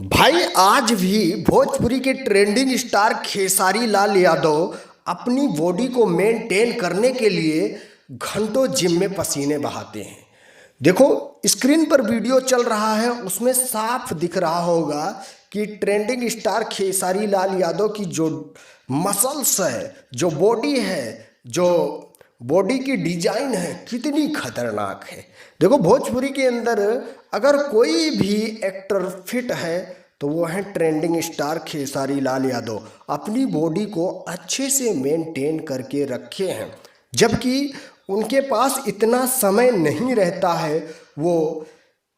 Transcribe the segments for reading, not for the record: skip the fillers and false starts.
भाई आज भी भोजपुरी के ट्रेंडिंग स्टार खेसारी लाल यादव अपनी बॉडी को मेंटेन करने के लिए घंटों जिम में पसीने बहाते हैं। देखो स्क्रीन पर वीडियो चल रहा है, उसमें साफ दिख रहा होगा कि ट्रेंडिंग स्टार खेसारी लाल यादव की जो मसल्स है, जो बॉडी है, जो बॉडी की डिजाइन है, कितनी खतरनाक है। देखो भोजपुरी के अंदर अगर कोई भी एक्टर फिट है तो वो है ट्रेंडिंग स्टार खेसारी लाल यादव। अपनी बॉडी को अच्छे से मेंटेन करके रखे हैं, जबकि उनके पास इतना समय नहीं रहता है। वो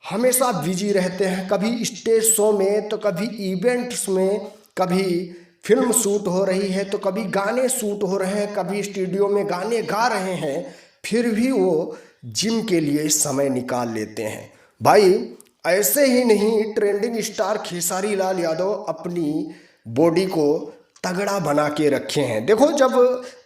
हमेशा बिजी रहते हैं, कभी स्टेज शो में तो कभी इवेंट्स में, कभी फिल्म शूट हो रही है तो कभी गाने शूट हो रहे हैं, कभी स्टूडियो में गाने गा रहे हैं, फिर भी वो जिम के लिए समय निकाल लेते हैं। भाई ऐसे ही नहीं, ट्रेंडिंग स्टार खेसारी लाल यादव अपनी बॉडी को तगड़ा बना के रखे हैं। देखो जब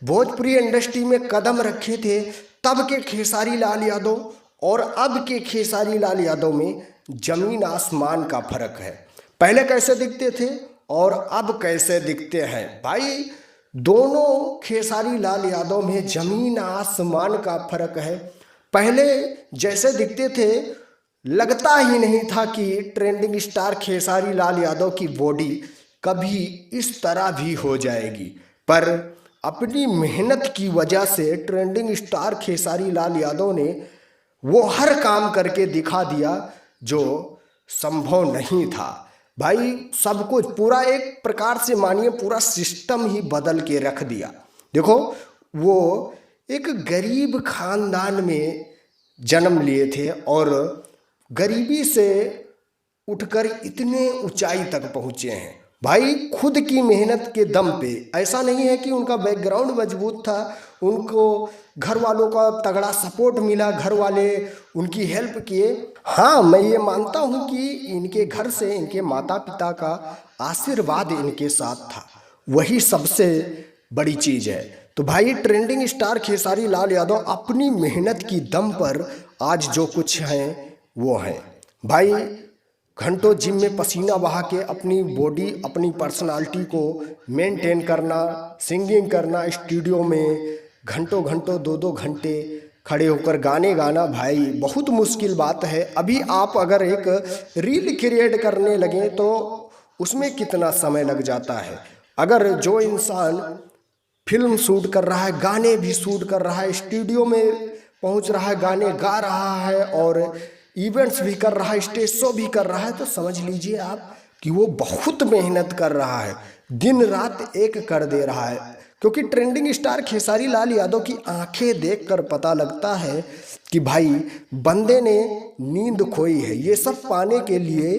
भोजपुरी इंडस्ट्री में कदम रखे थे तब के खेसारी लाल यादव और अब के खेसारी लाल यादव में जमीन आसमान का फर्क है। पहले कैसे दिखते थे और अब कैसे दिखते हैं, भाई दोनों खेसारी लाल यादव में जमीन आसमान का फर्क है। पहले जैसे दिखते थे लगता ही नहीं था कि ट्रेंडिंग स्टार खेसारी लाल यादव की बॉडी कभी इस तरह भी हो जाएगी, पर अपनी मेहनत की वजह से ट्रेंडिंग स्टार खेसारी लाल यादव ने वो हर काम करके दिखा दिया जो संभव नहीं था। भाई सब कुछ पूरा एक प्रकार से मानिए पूरा सिस्टम ही बदल के रख दिया। देखो वो एक गरीब खानदान में जन्म लिए थे और गरीबी से उठकर इतने ऊंचाई तक पहुँचे हैं। भाई खुद की मेहनत के दम पे, ऐसा नहीं है कि उनका बैकग्राउंड मजबूत था, उनको घर वालों का तगड़ा सपोर्ट मिला, घर वाले उनकी हेल्प किए। हाँ मैं ये मानता हूँ कि इनके घर से इनके माता पिता का आशीर्वाद इनके साथ था, वही सबसे बड़ी चीज़ है। तो भाई ट्रेंडिंग स्टार खेसारी लाल यादव अपनी मेहनत की दम पर आज जो कुछ हैं वो हैं। भाई घंटों जिम में पसीना बहा के अपनी बॉडी, अपनी पर्सनालिटी को मेंटेन करना, सिंगिंग करना, स्टूडियो में घंटों घंटों 2-2 घंटे खड़े होकर गाने गाना, भाई बहुत मुश्किल बात है। अभी आप अगर एक रील क्रिएट करने लगे तो उसमें कितना समय लग जाता है। अगर जो इंसान फिल्म शूट कर रहा है, गाने भी शूट कर रहा है, स्टूडियो में पहुंच रहा है, गाने गा रहा है और इवेंट्स भी कर रहा है, स्टेज शो भी कर रहा है, तो समझ लीजिए आप कि वो बहुत मेहनत कर रहा है, दिन रात एक कर दे रहा है। क्योंकि ट्रेंडिंग स्टार खेसारी लाल यादव की आंखें देखकर पता लगता है कि भाई बंदे ने नींद खोई है, ये सब पाने के लिए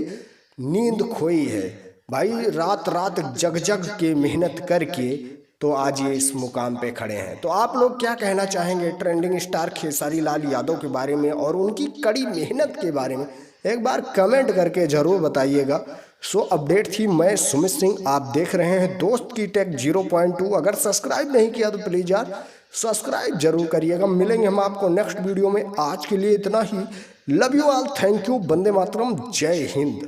नींद खोई है। भाई रात रात जग जग के मेहनत करके तो आज ये इस मुकाम पे खड़े हैं। तो आप लोग क्या कहना चाहेंगे ट्रेंडिंग स्टार खेसारी लाल यादव के बारे में और उनकी कड़ी मेहनत के बारे में, एक बार कमेंट करके ज़रूर बताइएगा। सो अपडेट थी, मैं सुमित सिंह, आप देख रहे हैं दोस्त की टेक 0.2। अगर सब्सक्राइब नहीं किया तो प्लीज़ यार सब्सक्राइब जरूर करिएगा। मिलेंगे हम आपको नेक्स्ट वीडियो में, आज के लिए इतना ही। Love you all, thank you, Vande Mataram, जय हिंद।